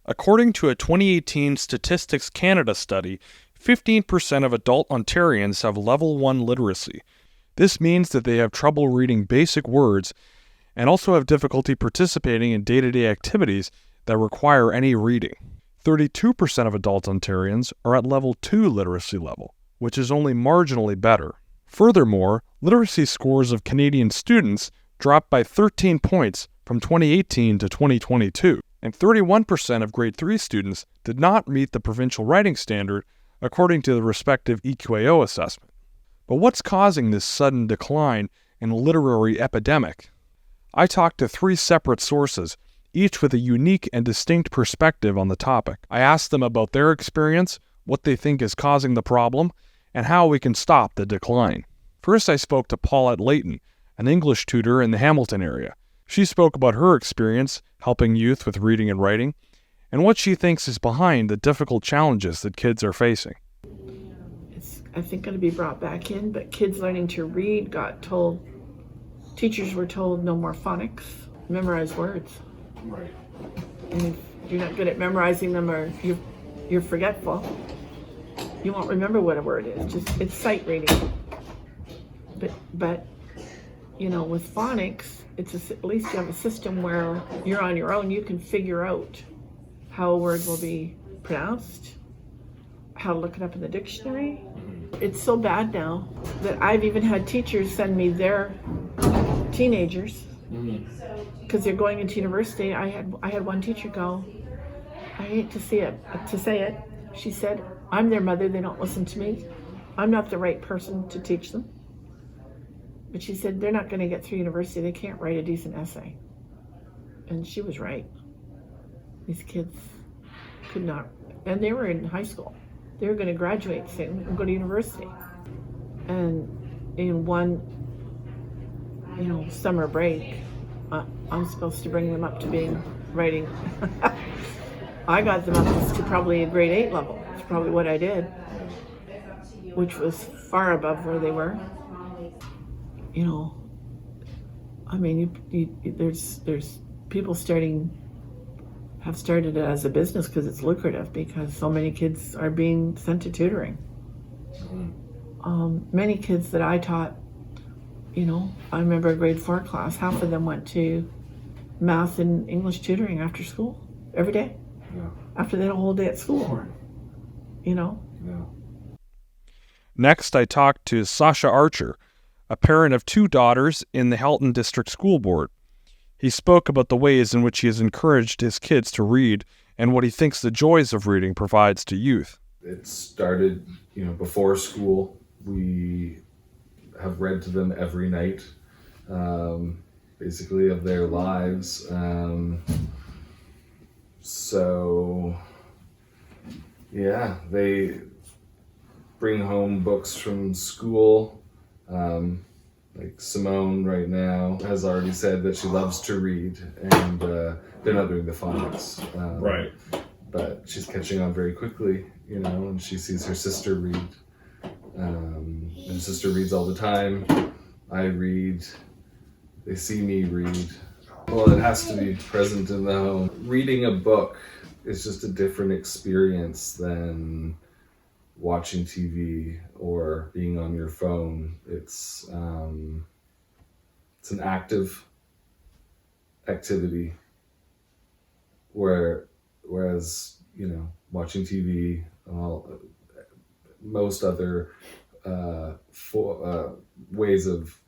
According to a 2018 Statistics Canada study, 15% of adult Ontarians have level 1 literacy. This means that they have trouble reading basic words and also have difficulty participating in day-to-day activities that require any reading. 32% of adult Ontarians are at level 2 literacy level, which is only marginally better. Furthermore, literacy scores of Canadian students dropped by 13 points from 2018 to 2022, and 31% of grade 3 students did not meet the provincial writing standard according to the respective EQAO assessment. But what's causing this sudden decline in a literary epidemic? I talked to 3 separate sources, each with a unique and distinct perspective on the topic. I asked them about their experience, what they think is causing the problem, and how we can stop the decline. First, I spoke to Paulette Layton, an English tutor in the Hamilton area. She spoke about her experience helping youth with reading and writing, and what she thinks is behind the difficult challenges that kids are facing. It's, I think, going to be brought back in, but kids learning to read got told, teachers were told no more phonics, memorize words. Right. And if you're not good at memorizing them or you're forgetful, you won't remember what a word is. It's sight reading. But you know, with phonics, at least you have a system where you're on your own. You can figure out how a word will be pronounced, how to look it up in the dictionary. It's so bad now that I've even had teachers send me their teenagers because they're going into university. I had one teacher go, I hate to say it, she said, I'm their mother, they don't listen to me. I'm not the right person to teach them. But she said, they're not going to get through university, they can't write a decent essay. And she was right. These kids could not, and they were in high school. They were going to graduate soon and go to university. And in one, summer break, I'm supposed to bring them up to being writing. I got them up to probably a grade 8 level. That's probably what I did, which was far above where they were. There's people have started it as a business because it's lucrative, because so many kids are being sent to tutoring. Many kids that I taught, I remember a grade 4 class, half of them went to math and English tutoring after school, every day. Yeah. After they had a whole day at school, Yeah. Next, I talked to Sasha Archer, a parent of 2 daughters in the Halton District School Board. He spoke about the ways in which he has encouraged his kids to read and what he thinks the joys of reading provides to youth. It started, before school. We have read to them every night, basically of their lives. They bring home books from school. Like Simone right now has already said that she loves to read, and they're not doing the phonics. Right. But she's catching on very quickly, and she sees her sister read. And sister reads all the time. I read. They see me read. Well, it has to be present in the home. Reading a book is just a different experience than watching TV or being on your phone. It's an active activity, whereas watching TV, most other ways of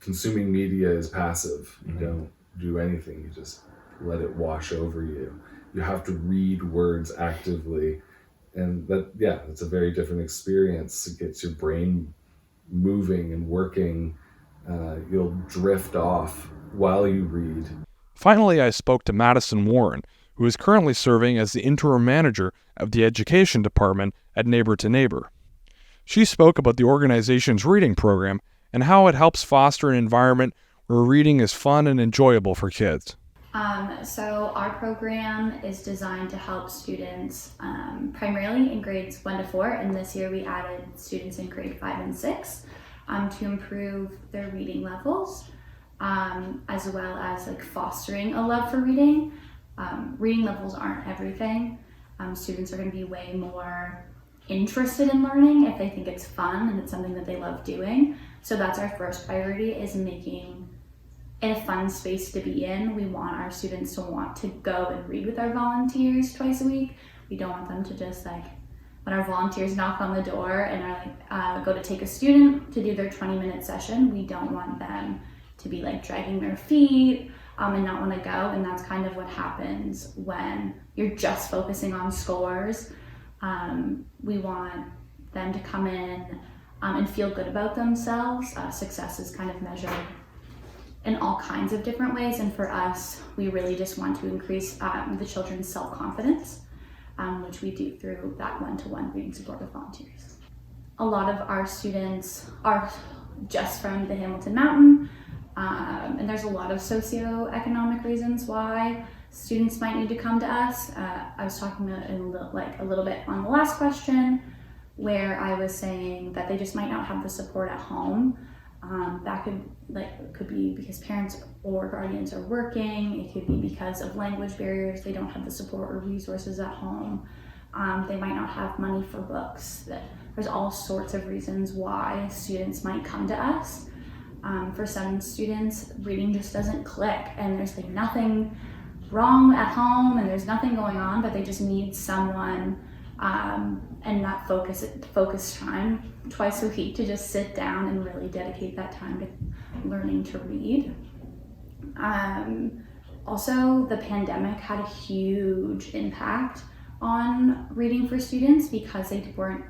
consuming media is passive. You don't do anything, you just let it wash over you. You have to read words actively, and it's a very different experience. It gets your brain moving and working. You'll drift off while you read. Finally, I spoke to Madison Warren, who is currently serving as the interim manager of the education department at Neighbor to Neighbor. She spoke about the organization's reading program and how it helps foster an environment where reading is fun and enjoyable for kids. So our program is designed to help students primarily in grades 1 to 4, and this year we added students in grade 5 and 6 to improve their reading levels, as well as fostering a love for reading. Reading levels aren't everything. Students are going to be way more interested in learning if they think it's fun and it's something that they love doing. So that's our first priority, is making it a fun space to be in. We want our students to want to go and read with our volunteers twice a week. We don't want them to just like, when our volunteers knock on the door and are like, go to take a student to do their 20-minute session, we don't want them to be like dragging their feet and not want to go. And that's kind of what happens when you're just focusing on scores. We want them to come in and feel good about themselves. Success is kind of measured in all kinds of different ways, and for us, we really just want to increase the children's self-confidence, which we do through that one-to-one reading support with volunteers. A lot of our students are just from the Hamilton Mountain, and there's a lot of socioeconomic reasons why students might need to come to us. I was talking a little bit on the last question, where I was saying that they just might not have the support at home. That could be because parents or guardians are working. It could be because of language barriers. They don't have the support or resources at home. They might not have money for books. There's all sorts of reasons why students might come to us. For some students, reading just doesn't click, and there's like nothing wrong at home, and there's nothing going on, but they just need someone and that focus time twice a week to just sit down and really dedicate that time to learning to read. Also, the pandemic had a huge impact on reading for students because they weren't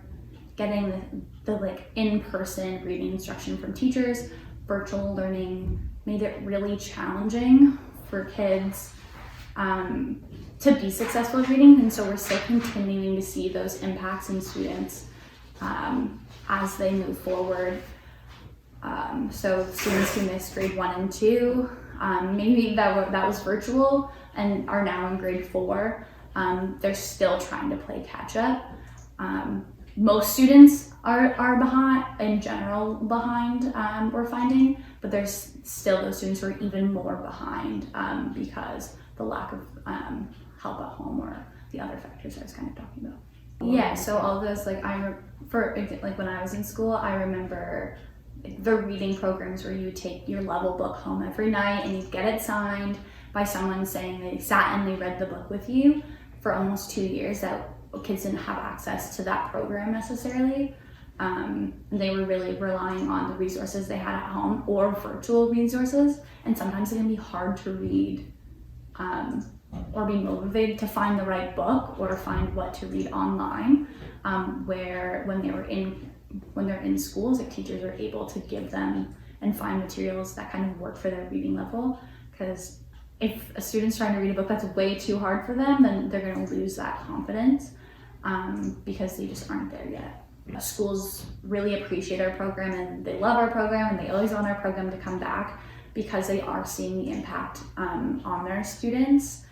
getting the like in-person reading instruction from teachers. Virtual learning made it really challenging for kids to be successful at reading, and so we're still continuing to see those impacts in students as they move forward. So students who missed grade 1 and 2, maybe that was virtual and are now in grade 4, they're still trying to play catch up. Most students are behind, in general behind, we're finding, but there's still those students who are even more behind because the lack of help at home or the other factors I was kind of talking about. Yeah, so all those, like when I was in school, I remember the reading programs where you would take your level book home every night and you'd get it signed by someone saying they sat and they read the book with you. For almost 2 years, that kids didn't have access to that program necessarily. They were really relying on the resources they had at home or virtual resources, and sometimes it can be hard to read or be motivated to find the right book or find what to read online, where when they're in schools, like teachers are able to give them and find materials that kind of work for their reading level. Because if a student's trying to read a book that's way too hard for them, then they're going to lose that confidence because they just aren't there yet. Schools really appreciate our program and they love our program and they always want our program to come back because they are seeing the impact on their students.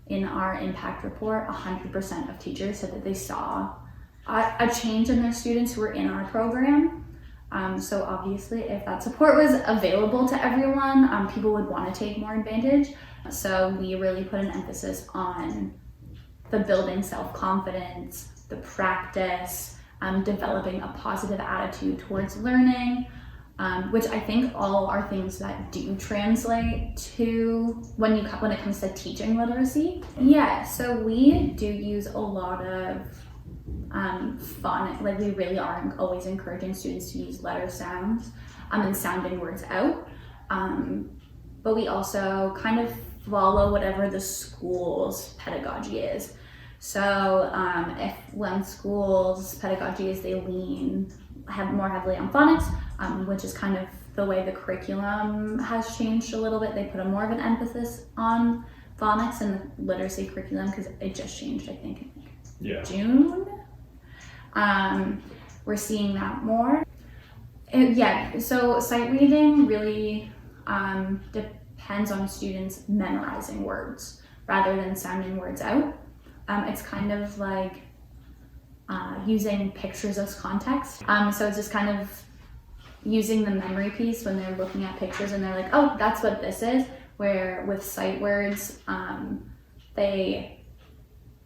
In our impact report, 100% of teachers said that they saw a change in their students who were in our program. So obviously, if that support was available to everyone, people would want to take more advantage. So we really put an emphasis on the building self-confidence, the practice, developing a positive attitude towards learning, which I think all are things that do translate to when it comes to teaching literacy. Yeah, so we do use a lot of fun, like we really are always encouraging students to use letter sounds and sounding words out. But we also kind of follow whatever the school's pedagogy is. So if one school's pedagogy is they have more heavily on phonics, which is kind of the way the curriculum has changed a little bit. They put more of an emphasis on phonics in the literacy curriculum because it just changed, I think, in June. We're seeing that more. So sight reading really depends on students memorizing words rather than sounding words out. It's kind of like using pictures as context. So it's just kind of using the memory piece when they're looking at pictures and they're like, oh, that's what this is. Where with sight words, they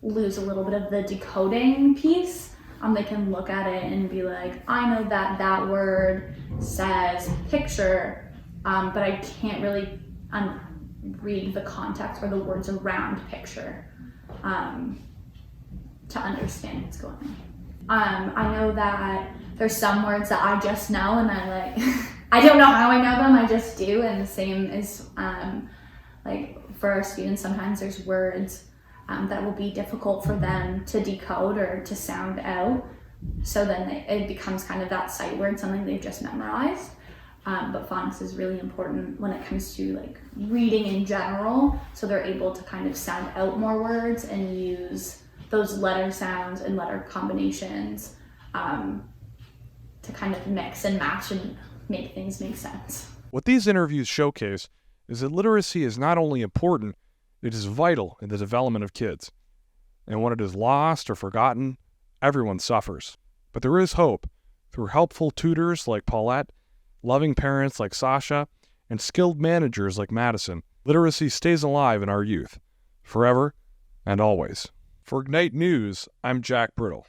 lose a little bit of the decoding piece. They can look at it and be like, I know that that word says picture, but I can't really read the context or the words around picture to understand what's going on. I know that there's some words that I just know, and I I don't know how I know them, I just do. And the same is like for our students, sometimes there's words that will be difficult for them to decode or to sound out. So then it becomes kind of that sight word, something they've just memorized. But phonics is really important when it comes to like reading in general. So they're able to kind of sound out more words and use those letter sounds and letter combinations to kind of mix and match and make things make sense. What these interviews showcase is that literacy is not only important, it is vital in the development of kids. And when it is lost or forgotten, everyone suffers. But there is hope through helpful tutors like Paulette, loving parents like Sasha, and skilled managers like Madison. Literacy stays alive in our youth, forever and always. For Ignite News, I'm Jack Brittle.